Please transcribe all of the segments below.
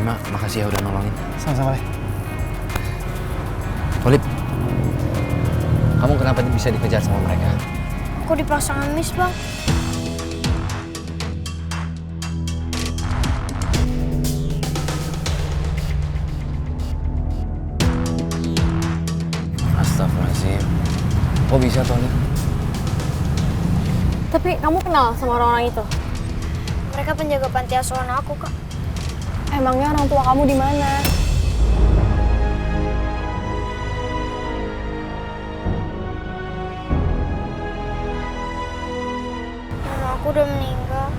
Bima, makasih ya udah nolongin. Sama-sama, Le. Olip, kamu kenapa bisa dikejar sama mereka? Aku dipaksa ngemis, Bang. Astagfirullahaladzim. Kok bisa tuh, Olip? Tapi kamu kenal sama orang-orang itu? Mereka penjaga panti asuhan aku, Kak. Emangnya orang tua kamu di mana? Mama aku udah meninggal.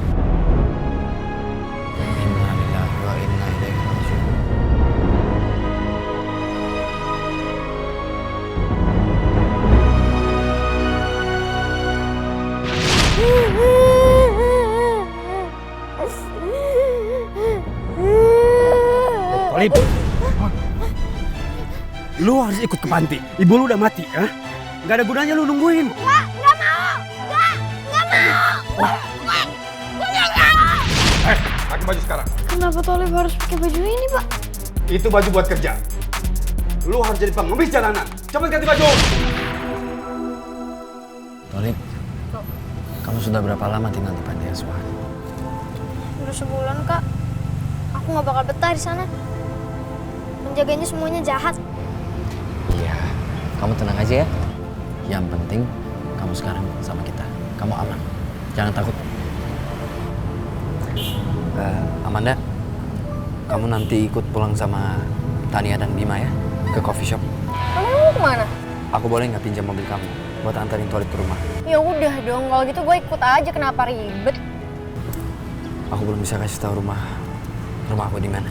Inna lillahi wa inna ilaihi raji'un. Olip, lu harus ikut ke panti. Ibu lu udah mati, ha? Gak ada gunanya lu nungguin. Nggak mau! Nggak mau! Pakai baju sekarang. Kenapa Tolib harus pakai baju ini, Pak? Itu baju buat kerja. Lu harus jadi pengemis jalanan. Cepat ganti baju. Olip, kamu sudah berapa lama tinggal di panti asuhan? Udah sebulan, Kak. Aku nggak bakal betah di sana. Penjaganya semuanya jahat. Iya, kamu tenang aja ya. Yang penting kamu sekarang sama kita. Kamu aman. Jangan takut. Amanda, kamu nanti ikut pulang sama Tania dan Bima ya ke coffee shop. Kamu mau kemana? Aku boleh nggak pinjam mobil kamu buat antarin Tolip ke rumah? Ya udah dong, kalau gitu gue ikut aja, kenapa ribet? Aku belum bisa kasih tahu rumah aku di mana.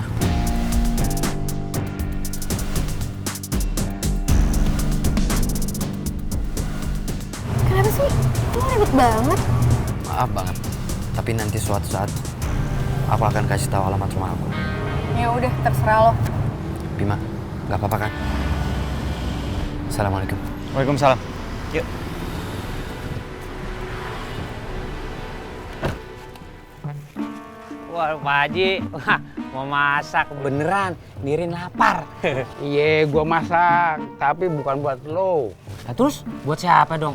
Kenapa sih? Lu ribet banget. Maaf banget, tapi nanti suatu saat aku akan kasih tahu alamat rumah aku. Ya udah, terserah lo. Bima, nggak apa-apa kan? Assalamualaikum. Waalaikumsalam. Yuk. Wah, Pak Haji, wah, mau masak beneran, Nirin lapar. Iya, gua masak, tapi bukan buat lo. Nah, terus buat siapa dong?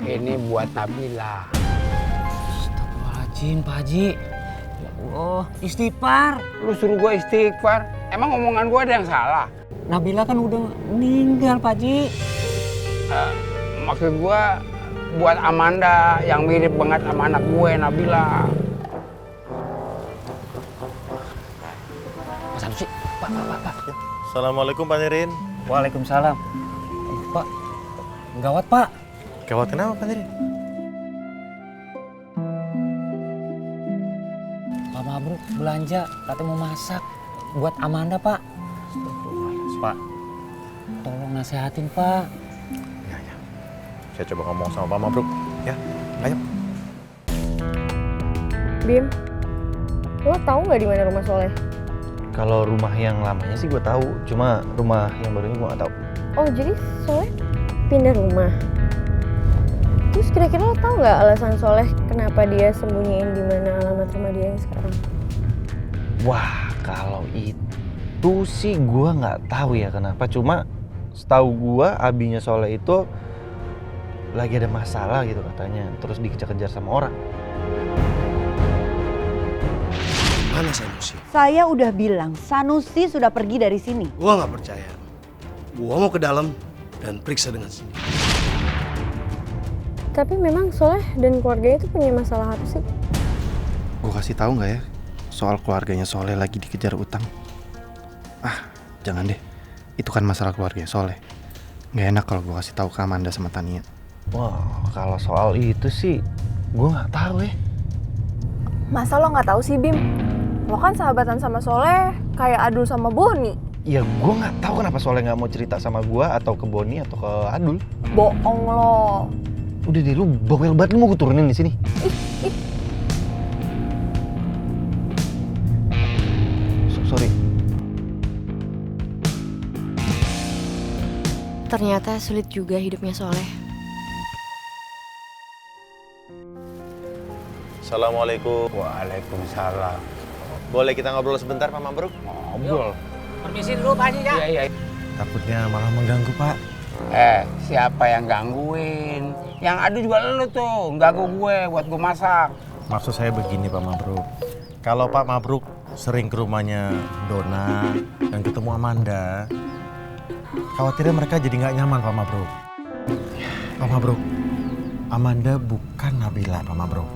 Ini buat Nabila. Astagfirullahaladzim, Pak Haji. Ya Allah, istighfar. Lu suruh gua istighfar. Emang omongan gua ada yang salah? Nabila kan udah meninggal, Pak Haji. Maksud gua buat Amanda yang mirip banget sama anak gue, Nabila. Mas Sanusi, Pak. Assalamualaikum Pak Nirin. Waalaikumsalam. Pak, gawat, Pak. Gawat kenapa Pak Nirin? Pak Mabruk belanja, katanya mau masak buat Amanda, Pak. Pak, tolong nasehatin, Pak. Ya. Saya coba ngomong sama Pak Mabruk. Ya, ayo. Bim, lo tahu nggak di mana rumah Soleh? Kalau rumah yang lamanya sih gue tahu, cuma rumah yang barunya gue nggak tahu. Oh, jadi Soleh pindah rumah. Terus kira-kira lo tahu nggak alasan Soleh kenapa dia sembunyiin di mana alamat rumah dia yang sekarang? Wah, kalau itu sih gue nggak tahu ya kenapa. Cuma setahu gue abinya Soleh itu lagi ada masalah gitu katanya, terus dikejar-kejar sama orang. Mana Sanusi? Saya udah bilang, Sanusi sudah pergi dari sini. Gua nggak percaya. Gua mau ke dalam dan periksa dengan sendiri. Tapi memang Soleh dan keluarganya itu punya masalah apa sih? Gue kasih tahu nggak ya soal keluarganya Soleh lagi dikejar utang? Ah, jangan deh. Itu kan masalah keluarganya Soleh. Nggak enak kalau gue kasih tahu ke Amanda sama Tania. Wah, kalau soal itu sih gue nggak tahu ya. Masa lo nggak tahu sih, Bim? Lo kan sahabatan sama Soleh, kayak Adul sama Boni. Ya gue nggak tahu kenapa Soleh nggak mau cerita sama gue atau ke Boni atau ke Adul. Bohong lo. Udah deh, lu bawel banget, lu mau gue turunin di sini. Sorry. Ternyata sulit juga hidupnya Soleh. Assalamualaikum. Waalaikumsalam. Boleh kita ngobrol sebentar, Pak Mabruk? Ngobrol. Permisi dulu Pak Haji ya. Iya. Takutnya malah mengganggu, Pak. Siapa yang gangguin? Yang ada juga lu tuh, ganggu gue buat gue masak. Maksud saya begini, Pak Mabruk. Kalau Pak Mabruk sering ke rumahnya Dona dan ketemu Amanda, khawatirnya mereka jadi nggak nyaman, Pak Mabruk. Pak Mabruk, Amanda bukan Nabila, Pak Mabruk.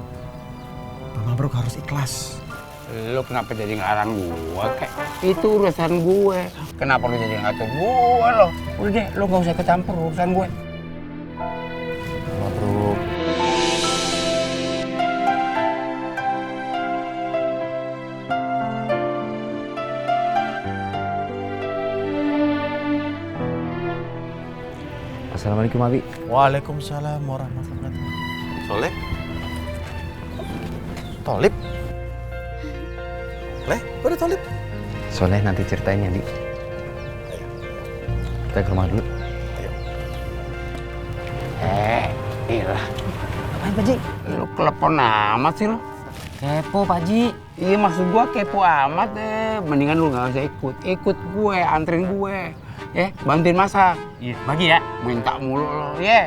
Pak Mabruk harus ikhlas. Lu kenapa jadi ngelarang gue? Kayak itu urusan gue. Kenapa lu jadi ngatur gue lo? Udah deh, lu gak usah kecampur urusan gue. Pak Mabruk. Assalamualaikum Abi. Waalaikumsalam warahmatullahi wabarakatuh. Soleh? Tolip? Leh, kok ada Tolip? Soleh nanti ceritain ya, Di. Kita ke rumah dulu. Iyalah. Apaan Pak Ji? Lu kelepon amat sih lo. Kepo Pak Haji. Iya maksud gua kepo amat Mendingan lu gak usah ikut. Ikut gue, anterin gue. Ya, bantuin masak. Iya, bagi ya. Minta mulu lo. Ya.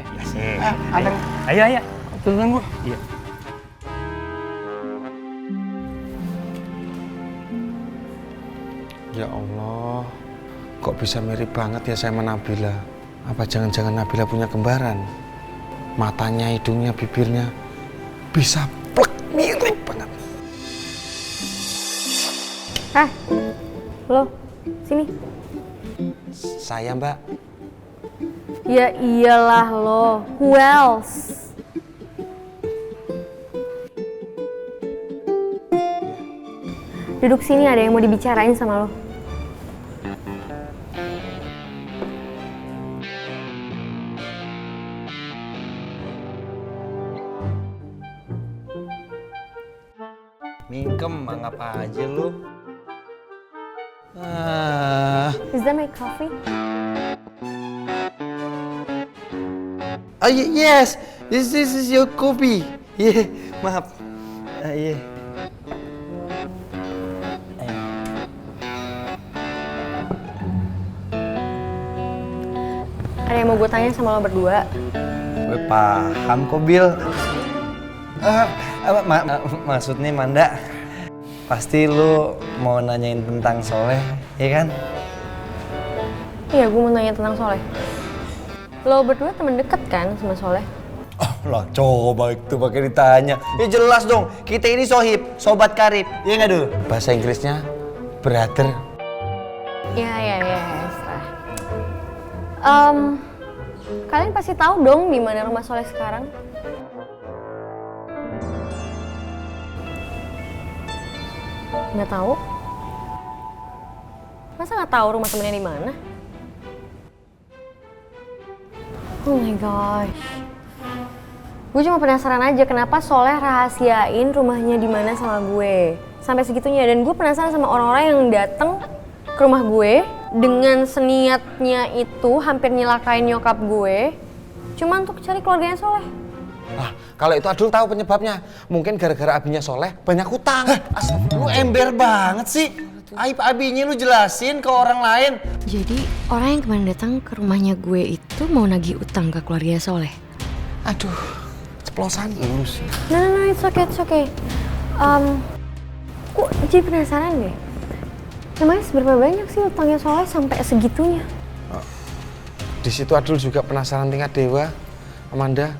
Anterin. Ayo. Turunin gue. Iya. Ya Allah, kok bisa mirip banget ya sama Nabila? Apa jangan-jangan Nabila punya kembaran? Matanya, hidungnya, bibirnya bisa plek, mirip banget. Lo, sini. Saya Mbak. Ya iyalah lo, who else? Duduk sini, ada yang mau dibicarain sama lo. Mingkem, anggap aja lu. Is that my coffee? Oh yes, this is your coffee. Yeah, maaf. Yeah. Ada yang mau gue tanya sama lo berdua. Gue paham kok, Bil. Maksudnya Manda, pasti lu mau nanyain tentang Soleh, ya kan? Iya, gue mau nanya tentang Soleh. Lo berdua temen deket kan sama Soleh? Oh lah, coba itu pakai ditanya. Ya jelas dong, kita ini sohib, sobat karib, ya nggak dulu? Bahasa Inggrisnya brother. Ya. Kalian pasti tahu dong di mana rumah Soleh sekarang? Nggak tahu? Masa nggak tahu rumah temennya di mana? Oh my gosh. Gue cuma penasaran aja kenapa Soleh rahasiain rumahnya di mana sama gue. Sampai segitunya, dan gue penasaran sama orang-orang yang datang ke rumah gue dengan seniatnya itu hampir nyelakain nyokap gue cuma untuk cari keluarganya Soleh. Kalau itu Adul tahu penyebabnya. Mungkin gara-gara abinya Soleh banyak hutang. Lu ember banget sih. Aib abinya lu jelasin ke orang lain. Jadi orang yang kemarin datang ke rumahnya gue itu mau nagih utang ke keluarga Soleh. Aduh, ceplosan lulus. No, it's okay. Kok jadi penasaran deh. Namanya seberapa banyak sih utangnya Soleh sampai segitunya? Di situ Adul juga penasaran tingkat dewa, Amanda.